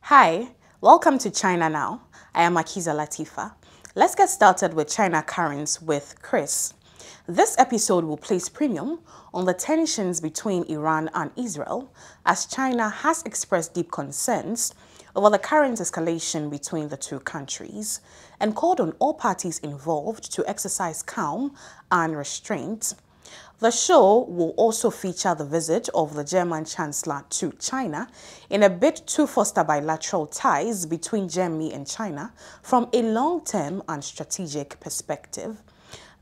Hi, welcome to China Now. I am Akiza Latifa. Let's get started with China Currents with Kris. This episode will place premium on the tensions between Iran and Israel, as China has expressed deep concerns over the current escalation between the two countries and called on all parties involved to exercise calm and restraint. The show will also feature the visit of the German Chancellor to China in a bid to foster bilateral ties between Germany and China from a long-term and strategic perspective.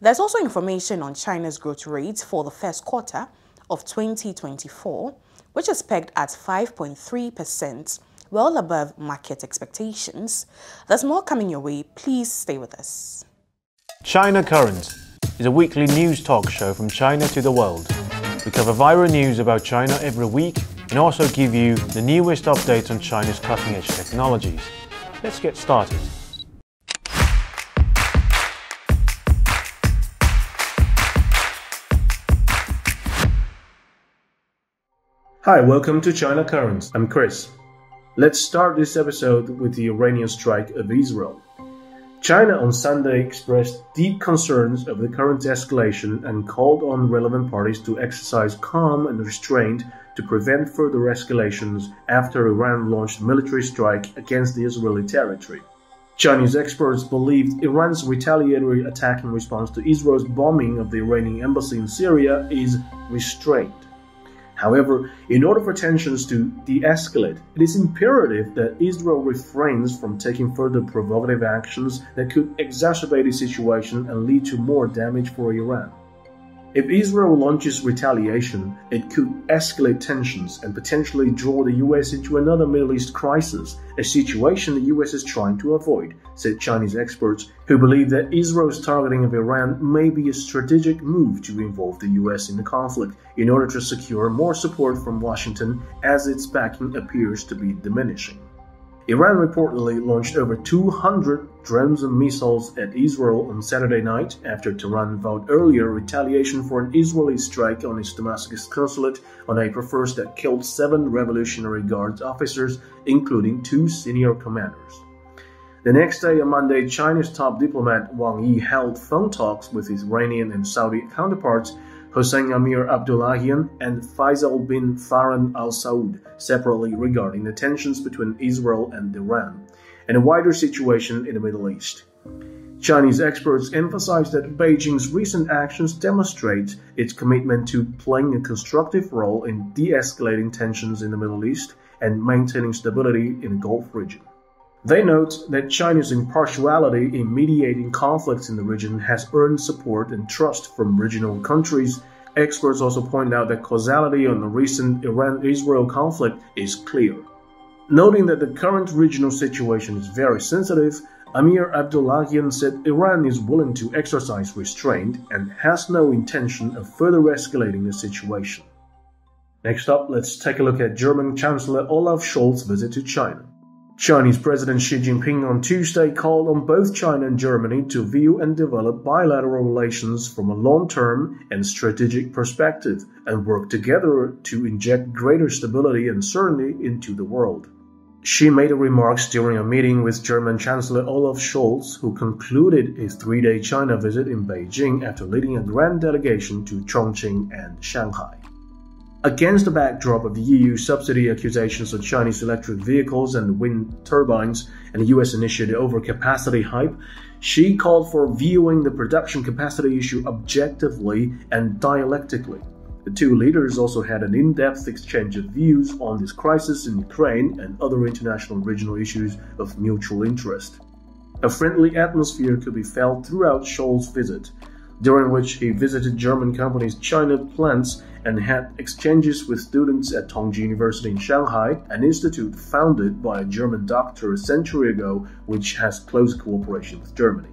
There's also information on China's growth rate for the first quarter of 2024, which is pegged at 5.3%, well above market expectations. There's more coming your way. Please stay with us. China Currents is a weekly news talk show from China to the world. We cover viral news about China every week and also give you the newest updates on China's cutting-edge technologies. Let's get started. Hi, welcome to China Currents. I'm Kris. Let's start this episode with the Iranian strike of Israel. China on Sunday expressed deep concerns over the current escalation and called on relevant parties to exercise calm and restraint to prevent further escalations after Iran launched a military strike against the Israeli territory. Chinese experts believed Iran's retaliatory attack in response to Israel's bombing of the Iranian embassy in Syria is restraint. However, in order for tensions to de-escalate, it is imperative that Israel refrains from taking further provocative actions that could exacerbate the situation and lead to more damage for Iran. If Israel launches retaliation, it could escalate tensions and potentially draw the US into another Middle East crisis, a situation the US is trying to avoid, said Chinese experts, who believe that Israel's targeting of Iran may be a strategic move to involve the US in the conflict in order to secure more support from Washington as its backing appears to be diminishing. Iran reportedly launched over 200 drones and missiles at Israel on Saturday night after Tehran vowed earlier retaliation for an Israeli strike on its Damascus consulate on April 1st that killed 7 Revolutionary Guards officers, including 2 senior commanders. The next day, on Monday, China's top diplomat Wang Yi held phone talks with his Iranian and Saudi counterparts Hossein Amir Abdullahian and Faisal bin Farhan Al Saud separately regarding the tensions between Israel and Iran and a wider situation in the Middle East. Chinese experts emphasize that Beijing's recent actions demonstrate its commitment to playing a constructive role in de-escalating tensions in the Middle East and maintaining stability in the Gulf region. They note that China's impartiality in mediating conflicts in the region has earned support and trust from regional countries. Experts also point out that causality on the recent Iran-Israel conflict is clear. Noting that the current regional situation is very sensitive, Amir Abdullahian said Iran is willing to exercise restraint and has no intention of further escalating the situation. Next up, let's take a look at German Chancellor Olaf Scholz's visit to China. Chinese President Xi Jinping on Tuesday called on both China and Germany to view and develop bilateral relations from a long-term and strategic perspective and work together to inject greater stability and certainty into the world. Xi made the remarks during a meeting with German Chancellor Olaf Scholz, who concluded his 3-day China visit in Beijing after leading a grand delegation to Chongqing and Shanghai. Against the backdrop of the EU subsidy accusations of Chinese electric vehicles and wind turbines and the US-initiated overcapacity hype, Xi called for viewing the production capacity issue objectively and dialectically. The two leaders also had an in-depth exchange of views on this crisis in Ukraine and other international and regional issues of mutual interest. A friendly atmosphere could be felt throughout Scholz's visit, during which he visited German companies' China plants and had exchanges with students at Tongji University in Shanghai, an institute founded by a German doctor a century ago, which has close cooperation with Germany.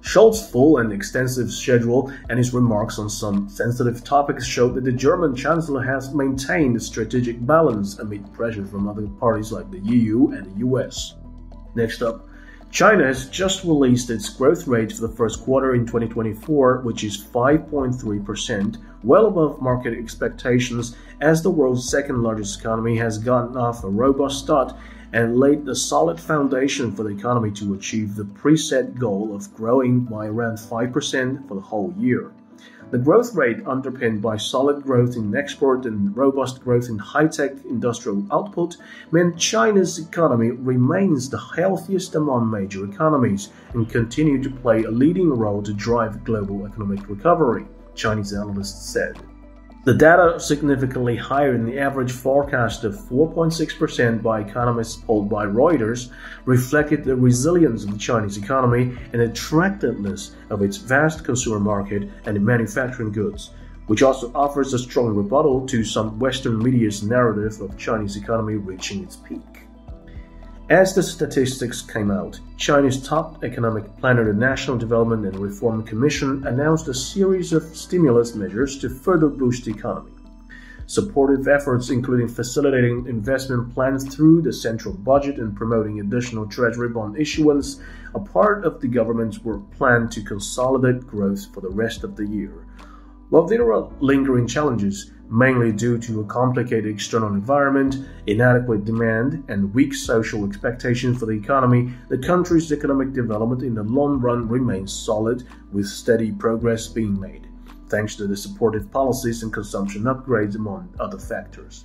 Scholz's full and extensive schedule and his remarks on some sensitive topics showed that the German Chancellor has maintained a strategic balance amid pressure from other parties like the EU and the US. Next up, China has just released its growth rate for the first quarter in 2024, which is 5.3%, well above market expectations as the world's second-largest economy has gotten off a robust start and laid a solid foundation for the economy to achieve the preset goal of growing by around 5% for the whole year. The growth rate, underpinned by solid growth in export and robust growth in high-tech industrial output, meant China's economy remains the healthiest among major economies and continued to play a leading role to drive global economic recovery, Chinese analysts said. The data, significantly higher than the average forecast of 4.6% by economists polled by Reuters, reflected the resilience of the Chinese economy and attractiveness of its vast consumer market and manufacturing goods, which also offers a strong rebuttal to some Western media's narrative of Chinese economy reaching its peak. As the statistics came out, China's top economic planner, the National Development and Reform Commission, announced a series of stimulus measures to further boost the economy. Supportive efforts, including facilitating investment plans through the central budget and promoting additional treasury bond issuance, are part of the government's work plan to consolidate growth for the rest of the year. While there are lingering challenges, mainly due to a complicated external environment, inadequate demand, and weak social expectations for the economy, the country's economic development in the long run remains solid, with steady progress being made, thanks to the supportive policies and consumption upgrades, among other factors.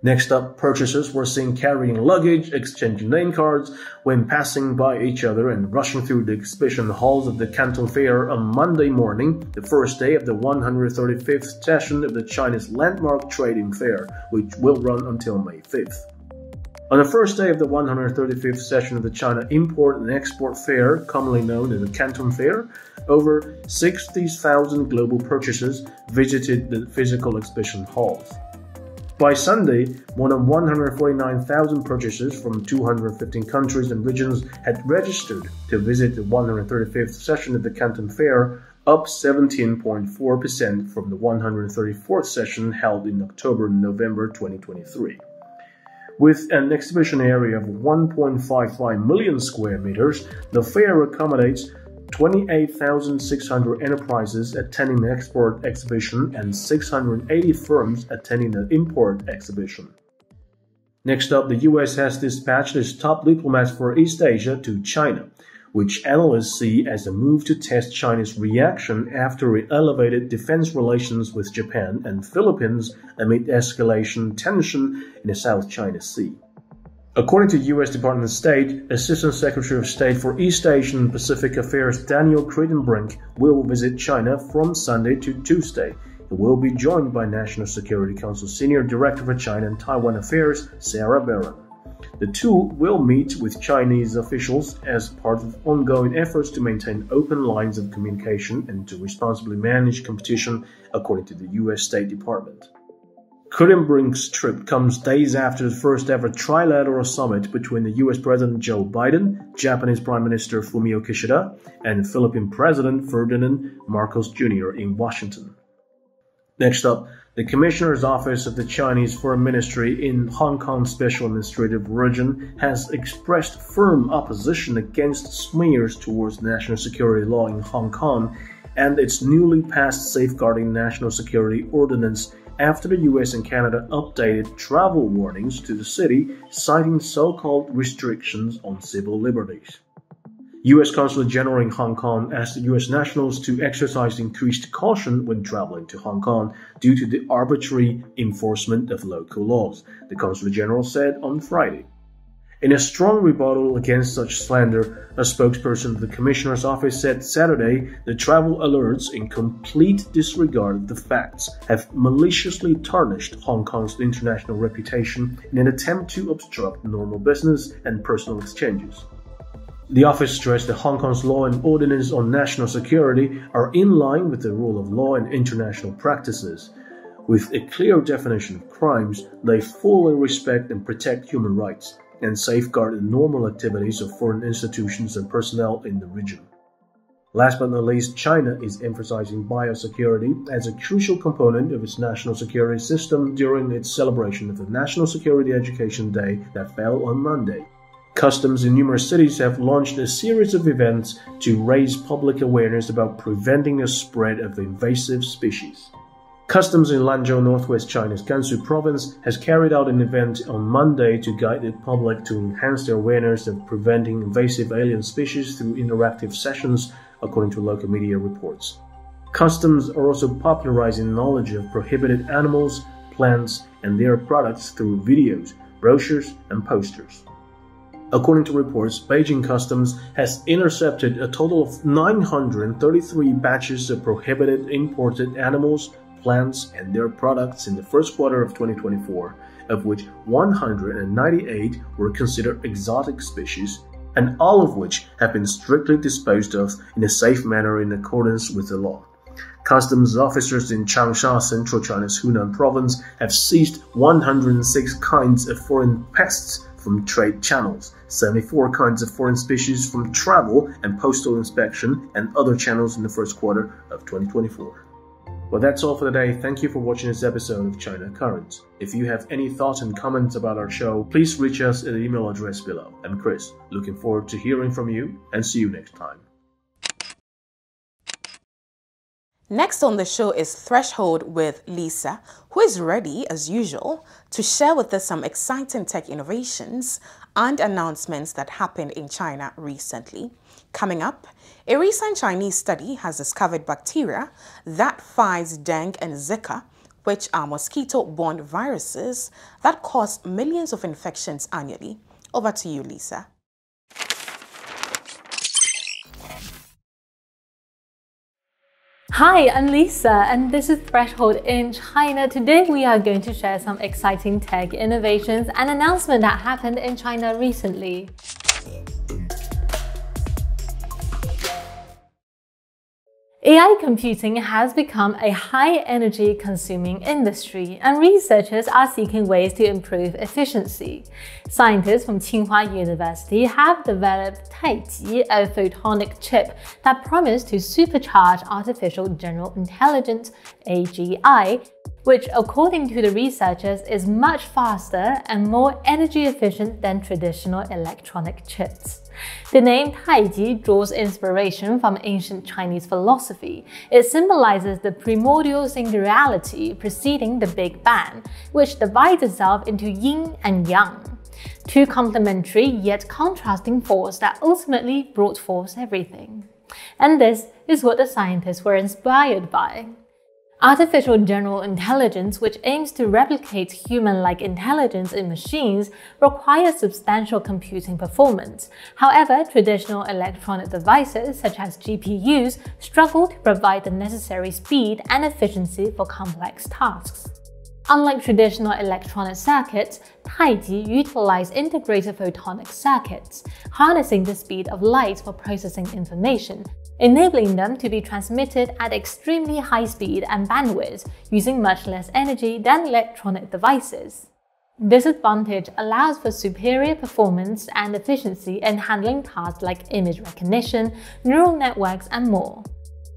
Next up, purchasers were seen carrying luggage, exchanging name cards when passing by each other and rushing through the exhibition halls of the Canton Fair on Monday morning, the first day of the 135th session of the China's landmark trading fair, which will run until May 5th. On the first day of the 135th session of the China Import and Export Fair, commonly known as the Canton Fair, over 60,000 global purchasers visited the physical exhibition halls. By Sunday, more than 149,000 purchasers from 215 countries and regions had registered to visit the 135th session of the Canton Fair, up 17.4% from the 134th session held in October and November 2023. With an exhibition area of 1.55 million square meters, the fair accommodates 28,600 enterprises attending the export exhibition and 680 firms attending the import exhibition. Next up, the US has dispatched its top diplomats for East Asia to China, which analysts see as a move to test China's reaction after it elevated defense relations with Japan and Philippines amid escalation tension in the South China Sea. According to U.S. Department of State, Assistant Secretary of State for East Asian and Pacific Affairs Daniel Crittenbrink will visit China from Sunday to Tuesday. He will be joined by National Security Council Senior Director for China and Taiwan Affairs, Sarah Barron. The two will meet with Chinese officials as part of ongoing efforts to maintain open lines of communication and to responsibly manage competition, according to the U.S. State Department. Crittenbrink's trip comes days after the first-ever trilateral summit between the U.S. President Joe Biden, Japanese Prime Minister Fumio Kishida, and Philippine President Ferdinand Marcos Jr. in Washington. Next up, the Commissioner's Office of the Chinese Foreign Ministry in Hong Kong Special Administrative Region has expressed firm opposition against smears towards national security law in Hong Kong and its newly passed Safeguarding National Security Ordinance after the US and Canada updated travel warnings to the city, citing so-called restrictions on civil liberties. U.S. Consulate General in Hong Kong asked U.S. nationals to exercise increased caution when traveling to Hong Kong due to the arbitrary enforcement of local laws, the Consulate General said on Friday. In a strong rebuttal against such slander, a spokesperson of the Commissioner's Office said Saturday the travel alerts, in complete disregard of the facts, have maliciously tarnished Hong Kong's international reputation in an attempt to obstruct normal business and personal exchanges. The office stressed that Hong Kong's law and ordinance on national security are in line with the rule of law and international practices. With a clear definition of crimes, they fully respect and protect human rights and safeguard the normal activities of foreign institutions and personnel in the region. Last but not least, China is emphasizing biosecurity as a crucial component of its national security system during its celebration of the National Security Education Day that fell on Monday. Customs in numerous cities have launched a series of events to raise public awareness about preventing the spread of invasive species. Customs in Lanzhou, northwest China's Gansu province, has carried out an event on Monday to guide the public to enhance their awareness of preventing invasive alien species through interactive sessions, according to local media reports. Customs are also popularizing knowledge of prohibited animals, plants, and their products through videos, brochures, and posters. According to reports, Beijing Customs has intercepted a total of 933 batches of prohibited imported animals, plants, and their products in the first quarter of 2024, of which 198 were considered exotic species, and all of which have been strictly disposed of in a safe manner in accordance with the law. Customs officers in Changsha, central China's Hunan province, have seized 106 kinds of foreign pests from trade channels, 74 kinds of foreign species from travel and postal inspection and other channels in the first quarter of 2024. Well, that's all for today. Thank you for watching this episode of China Currents. If you have any thoughts and comments about our show, please reach us at the email address below. I'm Kris, looking forward to hearing from you, and see you next time. Next on the show is Threshold with Lisa, who is ready, as usual, to share with us some exciting tech innovations and announcements that happened in China recently. Coming up, a recent Chinese study has discovered bacteria that fights dengue and Zika, which are mosquito-borne viruses that cause millions of infections annually. Over to you, Lisa. Hi, I'm Lisa, and this is Threshold in China. Today we are going to share some exciting tech innovations and announcements that happened in China recently. AI computing has become a high-energy consuming industry, and researchers are seeking ways to improve efficiency. Scientists from Tsinghua University have developed Taiji, a photonic chip that promises to supercharge artificial general intelligence (AGI), which, according to the researchers, is much faster and more energy efficient than traditional electronic chips. The name Taiji draws inspiration from ancient Chinese philosophy. It symbolizes the primordial singularity preceding the Big Bang, which divides itself into yin and yang, two complementary yet contrasting forces that ultimately brought forth everything. And this is what the scientists were inspired by. Artificial general intelligence, which aims to replicate human-like intelligence in machines, requires substantial computing performance. However, traditional electronic devices, such as GPUs, struggle to provide the necessary speed and efficiency for complex tasks. Unlike traditional electronic circuits, Taiji utilizes integrated photonic circuits, harnessing the speed of light for processing information, enabling them to be transmitted at extremely high speed and bandwidth, using much less energy than electronic devices. This advantage allows for superior performance and efficiency in handling tasks like image recognition, neural networks, and more.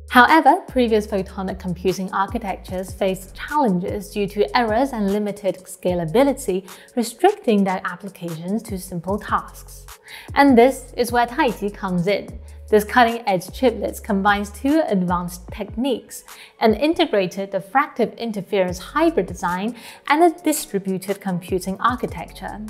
However, previous photonic computing architectures faced challenges due to errors and limited scalability, restricting their applications to simple tasks. And this is where Taiji comes in. This cutting-edge chiplet combines two advanced techniques: an integrated diffractive interference hybrid design and a distributed computing architecture.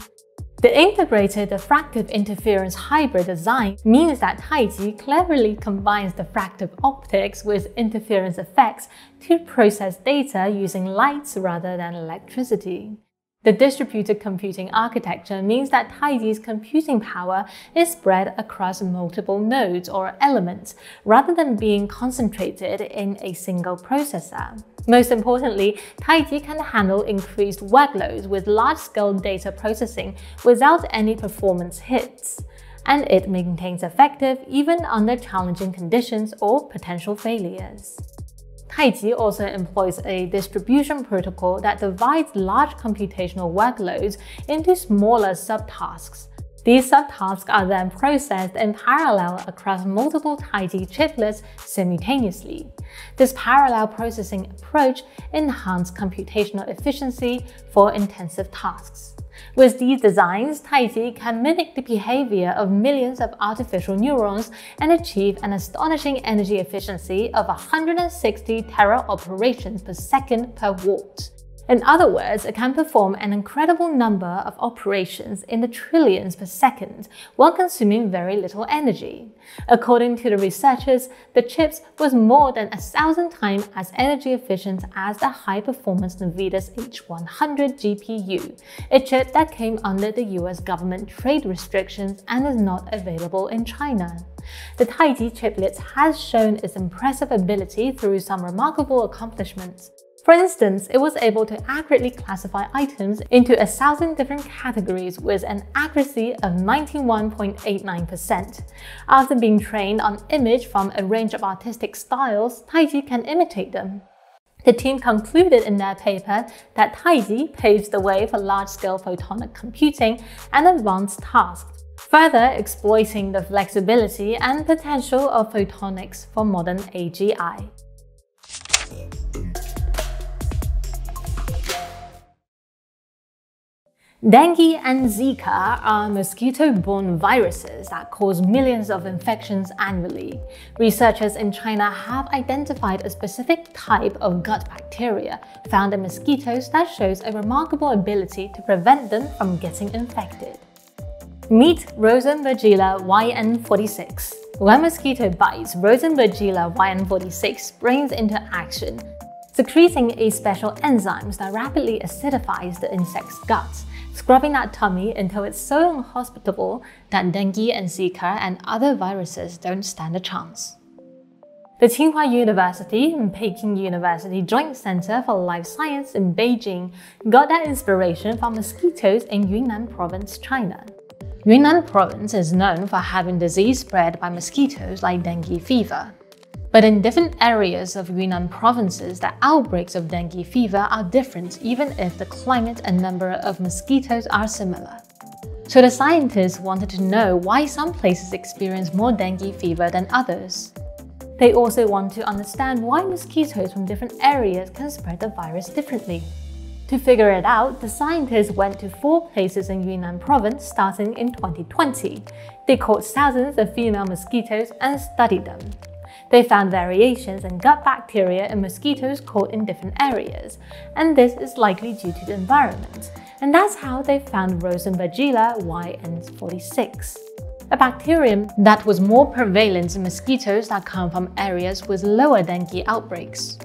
The integrated diffractive interference hybrid design means that Taiji cleverly combines diffractive optics with interference effects to process data using lights rather than electricity. The distributed computing architecture means that Taiji's computing power is spread across multiple nodes or elements, rather than being concentrated in a single processor. Most importantly, Taiji can handle increased workloads with large-scale data processing without any performance hits, and it maintains effective even under challenging conditions or potential failures. Taiji also employs a distribution protocol that divides large computational workloads into smaller subtasks. These subtasks are then processed in parallel across multiple Taiji chiplets simultaneously. This parallel processing approach enhances computational efficiency for intensive tasks. With these designs, Taiji can mimic the behavior of millions of artificial neurons and achieve an astonishing energy efficiency of 160 tera operations per second per watt. In other words, it can perform an incredible number of operations in the trillions per second while consuming very little energy. According to the researchers, the chip was more than 1,000 times as energy efficient as the high-performance NVIDIA's H100 GPU, a chip that came under the US government trade restrictions and is not available in China. The Taiji chiplet has shown its impressive ability through some remarkable accomplishments. For instance, it was able to accurately classify items into 1,000 different categories with an accuracy of 91.89%. After being trained on image from a range of artistic styles, Taiji can imitate them. The team concluded in their paper that Taiji paves the way for large-scale photonic computing and advanced tasks, further exploiting the flexibility and potential of photonics for modern AGI. Dengue and Zika are mosquito-borne viruses that cause millions of infections annually. Researchers in China have identified a specific type of gut bacteria found in mosquitoes that shows a remarkable ability to prevent them from getting infected. Meet Rosenbergella YN46. When a mosquito bites, Rosenbergella YN46 springs into action, secreting a special enzyme that rapidly acidifies the insect's guts, scrubbing that tummy until it's so inhospitable that dengue and Zika and other viruses don't stand a chance. The Tsinghua University and Peking University Joint Center for Life Science in Beijing got their inspiration from mosquitoes in Yunnan Province, China. Yunnan Province is known for having disease spread by mosquitoes like dengue fever. But in different areas of Yunnan provinces, the outbreaks of dengue fever are different even if the climate and number of mosquitoes are similar. So the scientists wanted to know why some places experience more dengue fever than others. They also want to understand why mosquitoes from different areas can spread the virus differently. To figure it out, the scientists went to 4 places in Yunnan province starting in 2020. They caught thousands of female mosquitoes and studied them. They found variations in gut bacteria in mosquitoes caught in different areas, and this is likely due to the environment. And that's how they found Rosenbergella YN46, a bacterium that was more prevalent in mosquitoes that come from areas with lower dengue outbreaks.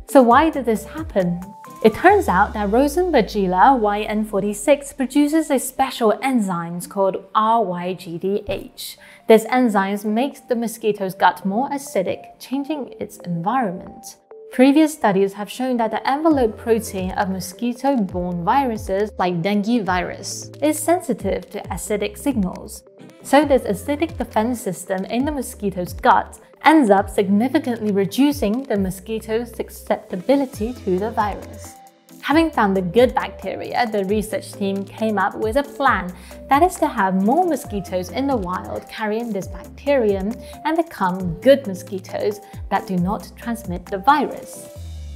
So why did this happen? It turns out that Rosenbergella YN46 produces a special enzyme called RYGDH. This enzyme makes the mosquito's gut more acidic, changing its environment. Previous studies have shown that the envelope protein of mosquito-borne viruses like dengue virus is sensitive to acidic signals. So this acidic defense system in the mosquito's gut ends up significantly reducing the mosquito's susceptibility to the virus. Having found the good bacteria, the research team came up with a plan that is to have more mosquitoes in the wild carrying this bacterium and become good mosquitoes that do not transmit the virus.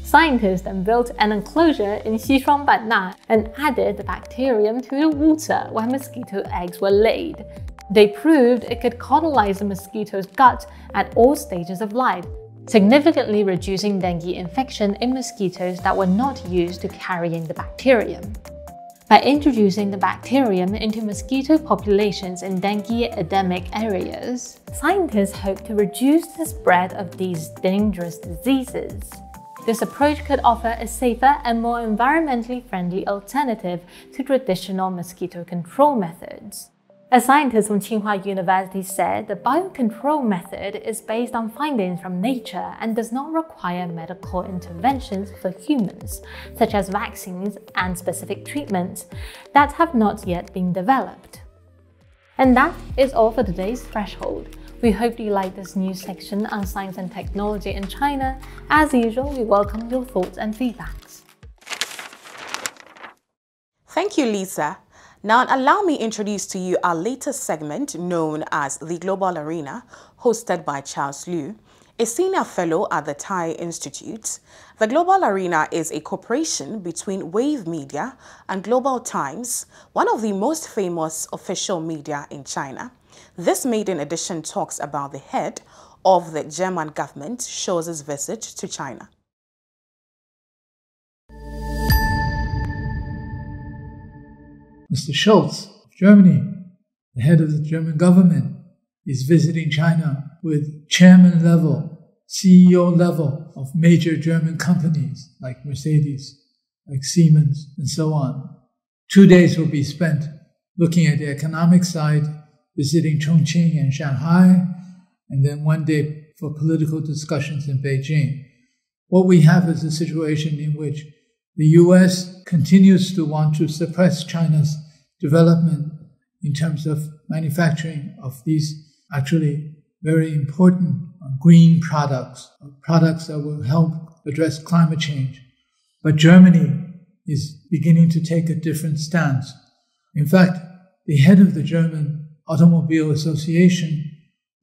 Scientists then built an enclosure in Xishuangbanna and added the bacterium to the water where mosquito eggs were laid. They proved it could colonize the mosquito's gut at all stages of life, significantly reducing dengue infection in mosquitoes that were not used to carrying the bacterium. By introducing the bacterium into mosquito populations in dengue endemic areas, scientists hope to reduce the spread of these dangerous diseases. This approach could offer a safer and more environmentally friendly alternative to traditional mosquito control methods. A scientist from Tsinghua University said the biocontrol method is based on findings from nature and does not require medical interventions for humans, such as vaccines and specific treatments that have not yet been developed. And that is all for today's Threshold. We hope you like this news section on science and technology in China. As usual, we welcome your thoughts and feedbacks. Thank you, Lisa. Now, allow me to introduce to you our latest segment known as The Global Arena, hosted by Charles Liu. a senior fellow at the Thai Institute. The Global Arena is a cooperation between Wave Media and Global Times, one of the most famous official media in China. This maiden edition talks about the head of the German government Scholz's visit to China. Mr. Scholz of Germany, the head of the German government, is visiting China with chairman level, CEO level of major German companies like Mercedes, like Siemens, and so on. 2 days will be spent looking at the economic side, visiting Chongqing and Shanghai, and then 1 day for political discussions in Beijing. What we have is a situation in which the US continues to want to suppress China's development in terms of manufacturing of these actually very important green products, products that will help address climate change. But Germany is beginning to take a different stance. In fact, the head of the German Automobile Association,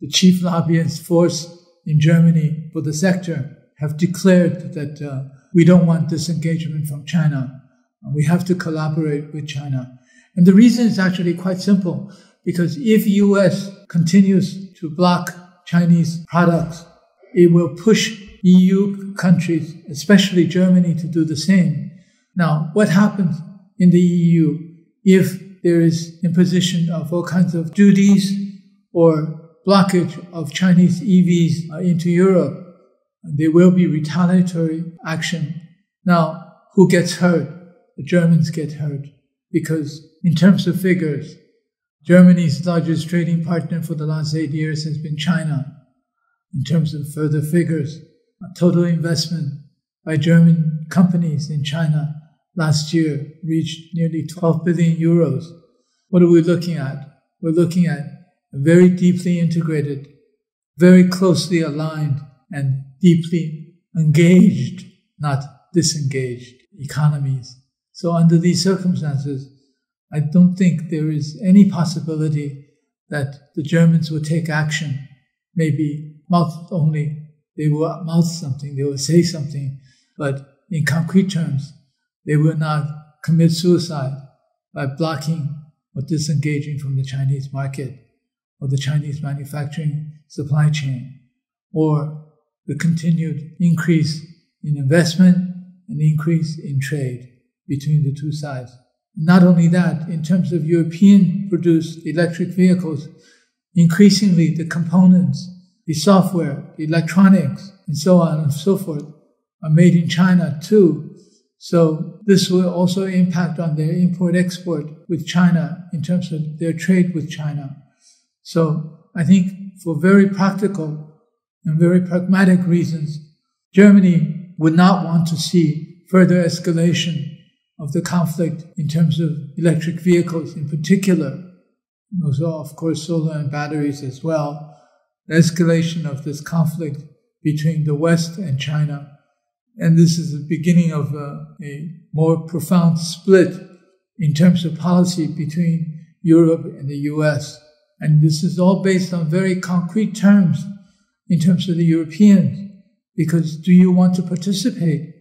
the chief lobbyist force in Germany for the sector, have declared that we don't want disengagement from China. We have to collaborate with China. And the reason is actually quite simple, because if US continues to block Chinese products, it will push EU countries, especially Germany, to do the same. Now, what happens in the EU if there is imposition of all kinds of duties or blockage of Chinese EVs into Europe? There will be retaliatory action. Now, who gets hurt? The Germans get hurt, because in terms of figures, Germany's largest trading partner for the last 8 years has been China. In terms of further figures, total investment by German companies in China last year reached nearly 12 billion euros. What are we looking at? We're looking at a very deeply integrated, very closely aligned, and deeply engaged, not disengaged economies. So under these circumstances, I don't think there is any possibility that the Germans will take action. Maybe mouth only. They will mouth something, they will say something, but in concrete terms, they will not commit suicide by blocking or disengaging from the Chinese market or the Chinese manufacturing supply chain, or the continued increase in investment and increase in trade between the two sides. Not only that, in terms of European-produced electric vehicles, increasingly the components, the software, the electronics, and so on and so forth are made in China too. So this will also impact on their import-export with China in terms of their trade with China. So I think for very practical and very pragmatic reasons, Germany would not want to see further escalation of the conflict in terms of electric vehicles in particular, and also, of course, solar and batteries as well. The escalation of this conflict between the West and China. And this is the beginning of a more profound split in terms of policy between Europe and the US. And this is all based on very concrete terms in terms of the Europeans. Because do you want to participate,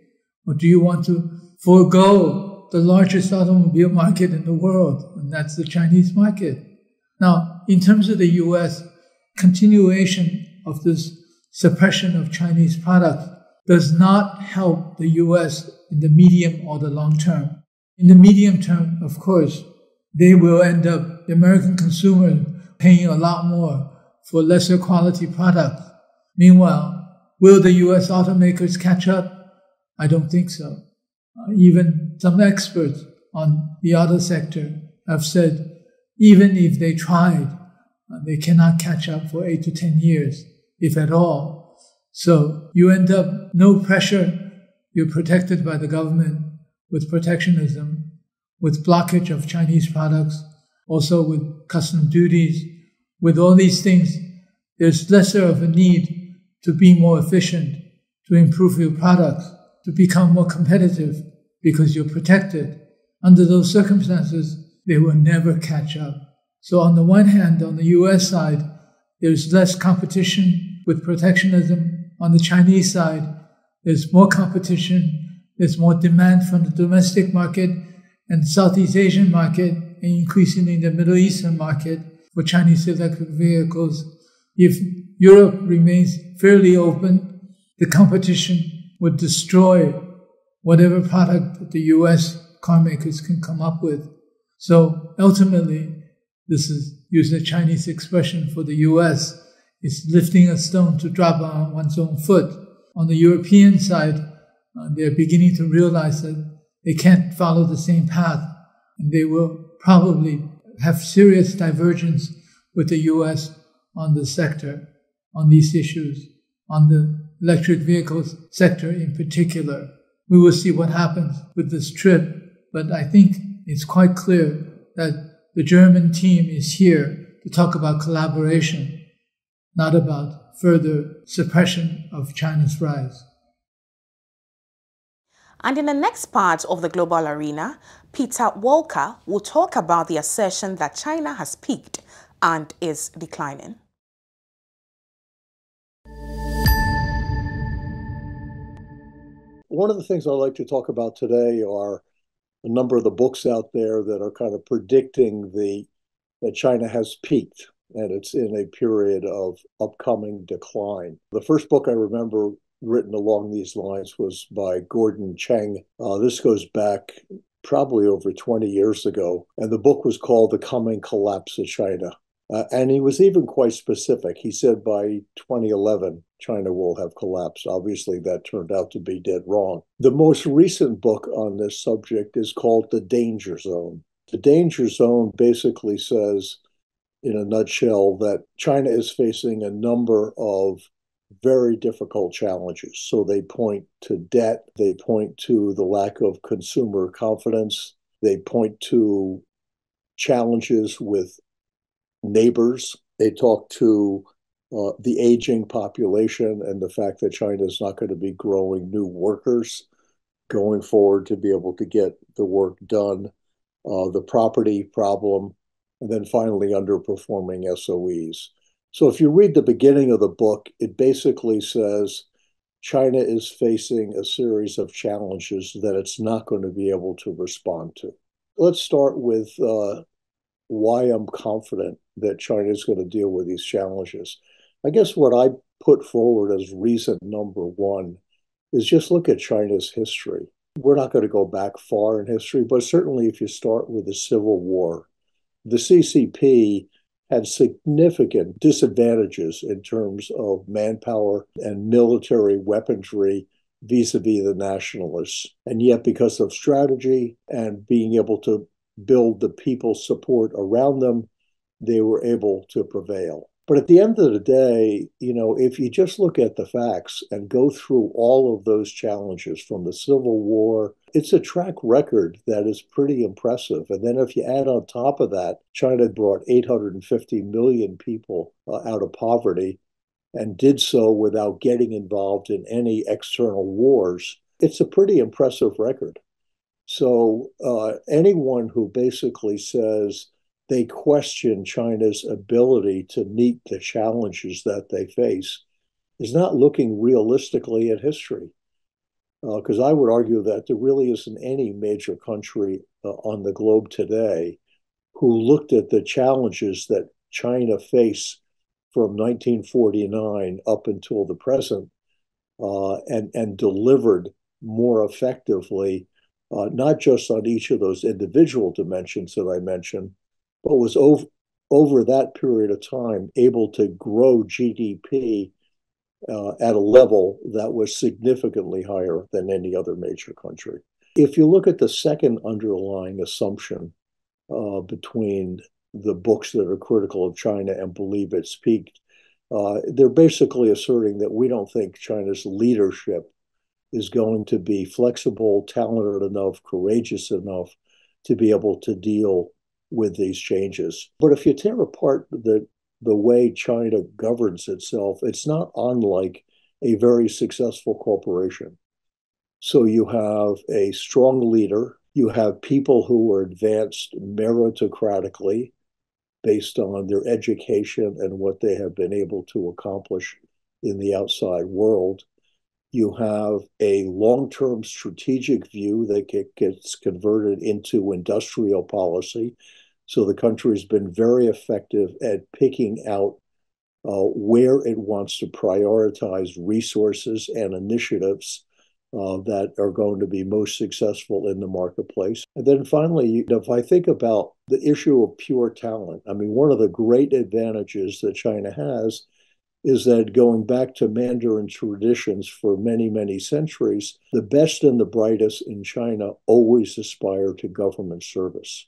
or do you want to forego the largest automobile market in the world, and that's the Chinese market? Now, in terms of the US, continuation of this suppression of Chinese products does not help the US in the medium or the long term. In the medium term, of course, they will end up, the American consumer, paying a lot more for lesser quality products. Meanwhile, will the US automakers catch up? I don't think so. Even some experts on the auto sector have said, even if they tried, they cannot catch up for 8 to 10 years, if at all. So you end up no pressure. You're protected by the government with protectionism, with blockage of Chinese products, also with custom duties. With all these things, there's lesser of a need to be more efficient, to improve your products, to become more competitive, because you're protected. Under those circumstances, they will never catch up. So on the one hand, on the US side, there's less competition with protectionism on the Chinese side, there's more competition, there's more demand from the domestic market and Southeast Asian market, and increasingly the Middle Eastern market for Chinese electric vehicles. If Europe remains fairly open, the competition would destroy whatever product that the U.S. car makers can come up with. So ultimately, this is, use a Chinese expression for the U.S., is lifting a stone to drop on one's own foot. On the European side, they're beginning to realize that they can't follow the same path, and they will probably have serious divergence with the U.S. on the sector, on these issues, on the electric vehicles sector in particular. We will see what happens with this trip, but I think it's quite clear that the German team is here to talk about collaboration, not about further suppression of China's rise. And in the next part of the global arena, Peter Walker will talk about the assertion that China has peaked and is declining. One of the things I'd like to talk about today are a number of the books out there that are kind of predicting that China has peaked and it's in a period of upcoming decline. The first book I remember written along these lines was by Gordon Cheng. This goes back probably over 20 years ago, and the book was called The Coming Collapse of China. And he was even quite specific. He said by 2011, China will have collapsed. Obviously, that turned out to be dead wrong. The most recent book on this subject is called The Danger Zone. The Danger Zone basically says, in a nutshell, that China is facing a number of very difficult challenges. So they point to debt, they point to the lack of consumer confidence, they point to challenges with neighbors. They talk to the aging population and the fact that China is not going to be growing new workers going forward to be able to get the work done, the property problem, and then finally underperforming SOEs. So if you read the beginning of the book, it basically says China is facing a series of challenges that it's not going to be able to respond to. Let's start with why I'm confident that China is going to deal with these challenges. I guess what I put forward as reason number one is just look at China's history. We're not going to go back far in history, but certainly if you start with the Civil War, the CCP had significant disadvantages in terms of manpower and military weaponry vis-a-vis the nationalists. And yet, because of strategy and being able to build the people's support around them, they were able to prevail. But at the end of the day, if you just look at the facts and go through all of those challenges from the Civil War, it's a track record that is pretty impressive. And then if you add on top of that, China brought 850 million people out of poverty and did so without getting involved in any external wars. It's a pretty impressive record. So anyone who basically says they question China's ability to meet the challenges that they face is not looking realistically at history. Because I would argue that there really isn't any major country on the globe today who looked at the challenges that China faced from 1949 up until the present and delivered more effectively, not just on each of those individual dimensions that I mentioned, but was over that period of time able to grow GDP at a level that was significantly higher than any other major country. If you look at the second underlying assumption between the books that are critical of China and believe it's peaked, they're basically asserting that we don't think China's leadership is going to be flexible, talented enough, courageous enough to be able to deal with these changes. But if you tear apart the way China governs itself, it's not unlike a very successful corporation. So you have a strong leader, you have people who are advanced meritocratically based on their education and what they have been able to accomplish in the outside world. You have a long-term strategic view that gets converted into industrial policy. So the country has been very effective at picking out where it wants to prioritize resources and initiatives that are going to be most successful in the marketplace. And then finally, if I think about the issue of pure talent, I mean, one of the great advantages that China has is that going back to Mandarin traditions for many, many centuries, the best and the brightest in China always aspire to government service.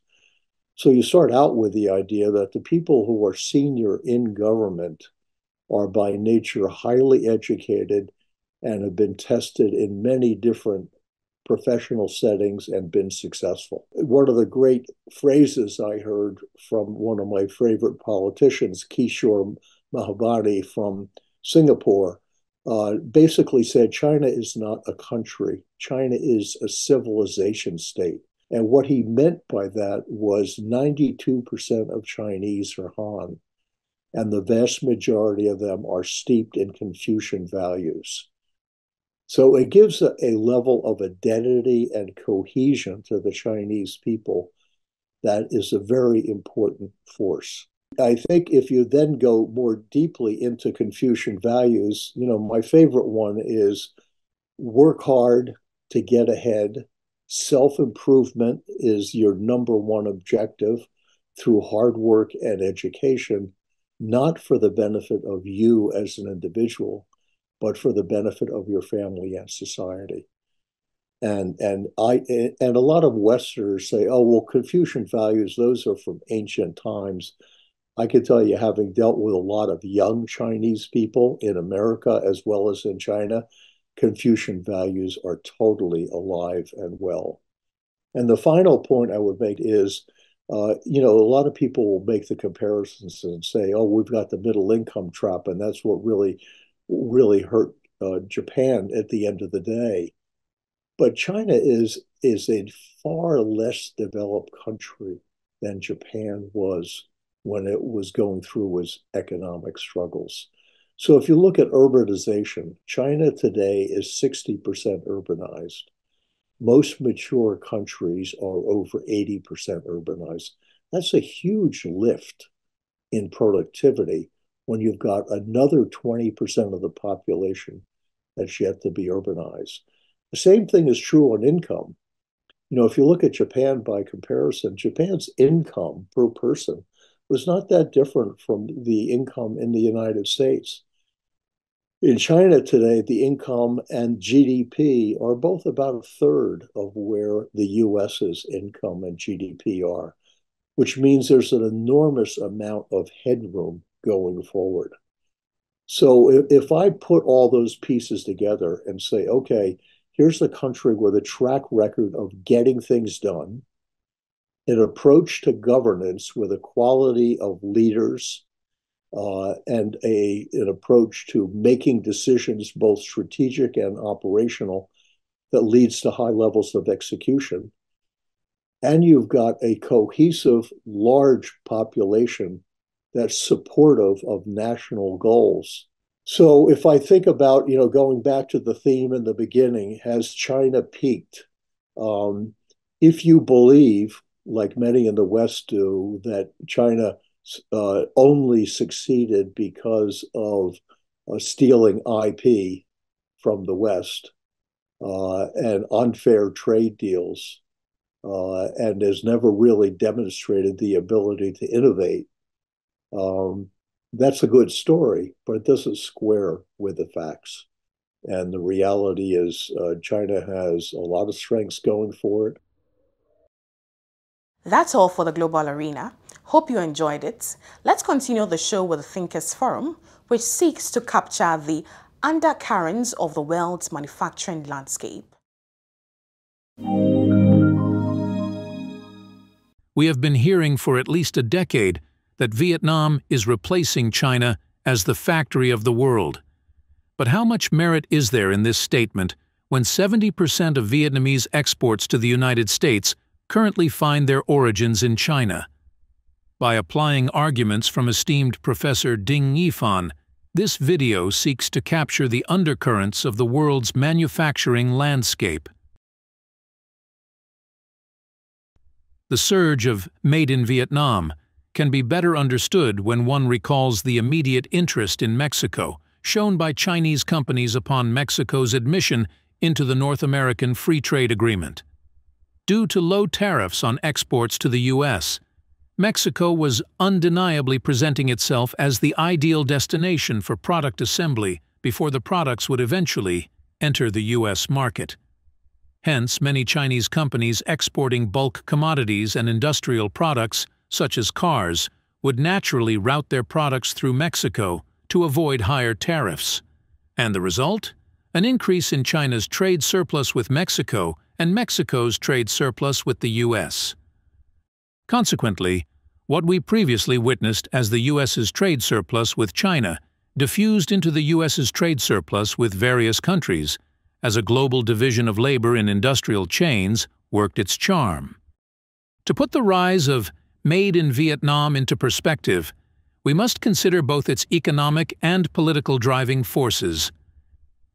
So you start out with the idea that the people who are senior in government are by nature highly educated and have been tested in many different professional settings and been successful. One of the great phrases I heard from one of my favorite politicians, Kishore Mahbubani from Singapore, basically said China is not a country. China is a civilization state. And what he meant by that was 92% of Chinese are Han, and the vast majority of them are steeped in Confucian values. So it gives a level of identity and cohesion to the Chinese people that is a very important force. I think if you then go more deeply into Confucian values, my favorite one is work hard to get ahead. Self-improvement is your number one objective through hard work and education, not for the benefit of you as an individual, but for the benefit of your family and society. And a lot of Westerners say, oh, well, Confucian values, those are from ancient times. I can tell you, having dealt with a lot of young Chinese people in America as well as in China, Confucian values are totally alive and well. And the final point I would make is, a lot of people will make the comparisons and say, oh, we've got the middle income trap, and that's what really hurt Japan at the end of the day. But China is a far less developed country than Japan was when it was going through its economic struggles. So if you look at urbanization, China today is 60% urbanized. Most mature countries are over 80% urbanized. That's a huge lift in productivity when you've got another 20% of the population that's yet to be urbanized. The same thing is true on income. If you look at Japan by comparison, Japan's income per person was not that different from the income in the United States. In China today, the income and GDP are both about a third of where the US's income and GDP are, which means there's an enormous amount of headroom going forward. So if I put all those pieces together and say, okay, here's a country with a track record of getting things done, an approach to governance with a quality of leaders, and an approach to making decisions, both strategic and operational, that leads to high levels of execution. And you've got a cohesive, large population that's supportive of national goals. So if I think about, going back to the theme in the beginning, has China peaked? If you believe, like many in the West do, that China only succeeded because of stealing IP from the West and unfair trade deals, and has never really demonstrated the ability to innovate, that's a good story, but it doesn't square with the facts. And the reality is China has a lot of strengths going for it. That's all for the Global Arena. Hope you enjoyed it. Let's continue the show with the Thinkers Forum, which seeks to capture the undercurrents of the world's manufacturing landscape. We have been hearing for at least a decade that Vietnam is replacing China as the factory of the world. But how much merit is there in this statement when 70% of Vietnamese exports to the United States currently find their origins in China? By applying arguments from esteemed Professor Ding Yifan, This video seeks to capture the undercurrents of the world's manufacturing landscape. The surge of "Made in Vietnam" can be better understood when one recalls the immediate interest in Mexico shown by Chinese companies upon Mexico's admission into the North American Free Trade Agreement. Due to low tariffs on exports to the U.S., Mexico was undeniably presenting itself as the ideal destination for product assembly before the products would eventually enter the U.S. market. Hence, many Chinese companies exporting bulk commodities and industrial products, such as cars, would naturally route their products through Mexico to avoid higher tariffs. And the result? An increase in China's trade surplus with Mexico and Mexico's trade surplus with the U.S. Consequently, what we previously witnessed as the U.S.'s trade surplus with China diffused into the U.S.'s trade surplus with various countries, as a global division of labor in industrial chains worked its charm. To put the rise of "Made in Vietnam" into perspective, we must consider both its economic and political driving forces.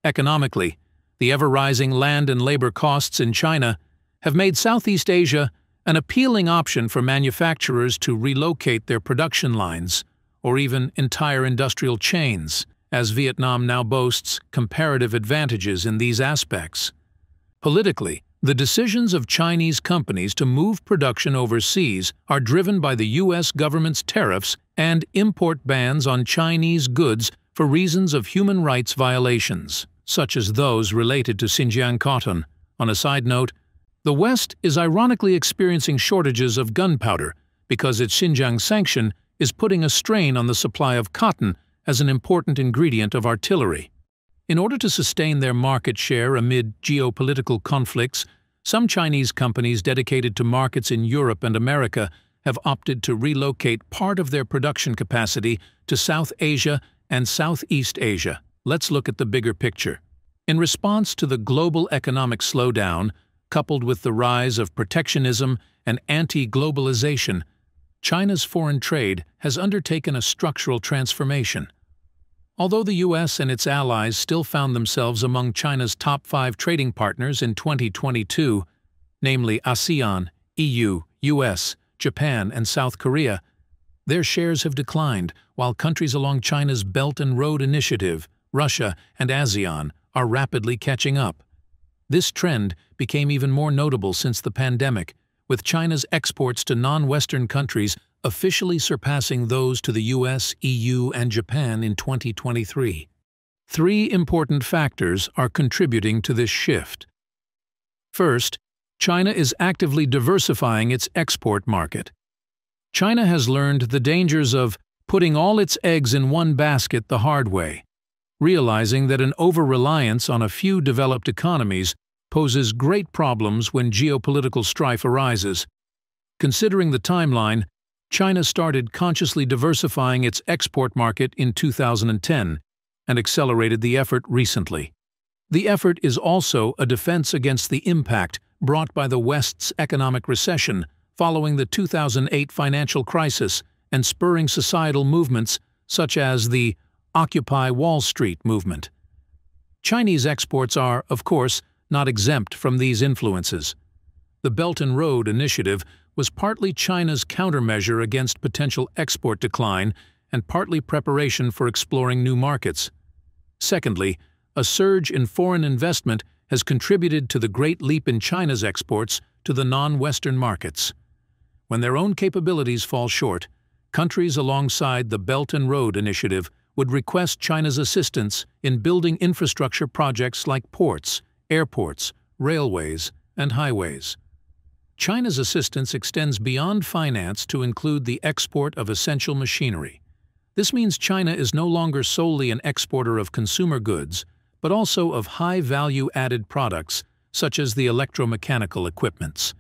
Economically, the ever-rising land and labor costs in China have made Southeast Asia an appealing option for manufacturers to relocate their production lines, or even entire industrial chains, as Vietnam now boasts comparative advantages in these aspects. Politically, the decisions of Chinese companies to move production overseas are driven by the U.S. government's tariffs and import bans on Chinese goods for reasons of human rights violations, such as those related to Xinjiang cotton. On a side note, the West is ironically experiencing shortages of gunpowder because its Xinjiang sanction is putting a strain on the supply of cotton as an important ingredient of artillery. In order to sustain their market share amid geopolitical conflicts, some Chinese companies dedicated to markets in Europe and America have opted to relocate part of their production capacity to South Asia and Southeast Asia. Let's look at the bigger picture. In response to the global economic slowdown, coupled with the rise of protectionism and anti-globalization, China's foreign trade has undertaken a structural transformation. Although the U.S. and its allies still found themselves among China's top 5 trading partners in 2022, namely ASEAN, EU, U.S., Japan, and South Korea, their shares have declined, while countries along China's Belt and Road Initiative, Russia, and ASEAN are rapidly catching up. This trend became even more notable since the pandemic, with China's exports to non-Western countries officially surpassing those to the US, EU, and Japan in 2023. 3 important factors are contributing to this shift. First, China is actively diversifying its export market. China has learned the dangers of putting all its eggs in one basket the hard way, realizing that an over-reliance on a few developed economies poses great problems when geopolitical strife arises. Considering the timeline, China started consciously diversifying its export market in 2010 and accelerated the effort recently. The effort is also a defense against the impact brought by the West's economic recession following the 2008 financial crisis and spurring societal movements such as the Occupy Wall Street movement. Chinese exports are, of course, not exempt from these influences. The Belt and Road Initiative was partly China's countermeasure against potential export decline and partly preparation for exploring new markets. Secondly, a surge in foreign investment has contributed to the great leap in China's exports to the non-Western markets. When their own capabilities fall short, countries alongside the Belt and Road Initiative would request China's assistance in building infrastructure projects like ports, airports, railways, and highways. China's assistance extends beyond finance to include the export of essential machinery. This means China is no longer solely an exporter of consumer goods, but also of high-value added products, such as the electromechanical equipments.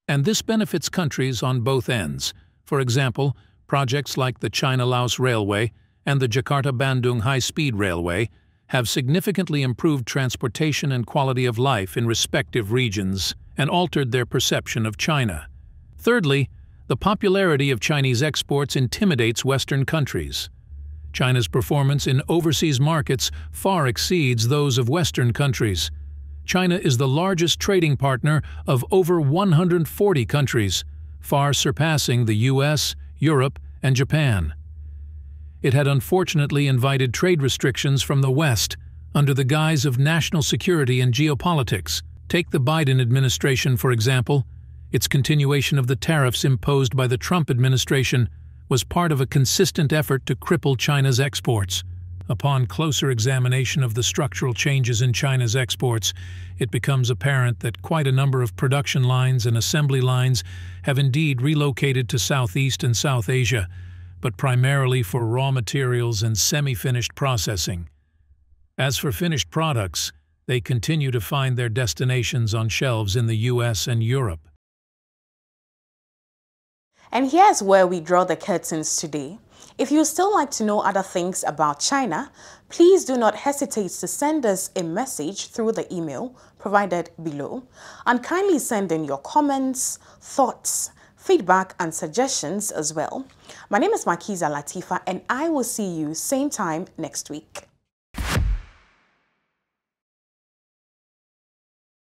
And this benefits countries on both ends. For example, projects like the China-Laos Railway and the Jakarta-Bandung High-Speed Railway have significantly improved transportation and quality of life in respective regions and altered their perception of China. Thirdly, the popularity of Chinese exports intimidates Western countries. China's performance in overseas markets far exceeds those of Western countries. China is the largest trading partner of over 140 countries, far surpassing the US, Europe, and Japan. It had unfortunately invited trade restrictions from the West under the guise of national security and geopolitics. Take the Biden administration, for example. Its continuation of the tariffs imposed by the Trump administration was part of a consistent effort to cripple China's exports. Upon closer examination of the structural changes in China's exports, it becomes apparent that quite a number of production lines and assembly lines have indeed relocated to Southeast and South Asia, but primarily for raw materials and semi-finished processing. As for finished products, they continue to find their destinations on shelves in the US and Europe. And here's where we draw the curtains today. If you still like to know other things about China, please do not hesitate to send us a message through the email provided below, and kindly send in your comments, thoughts, feedback and suggestions as well. My name is Makiza Latifa, and I will see you same time next week.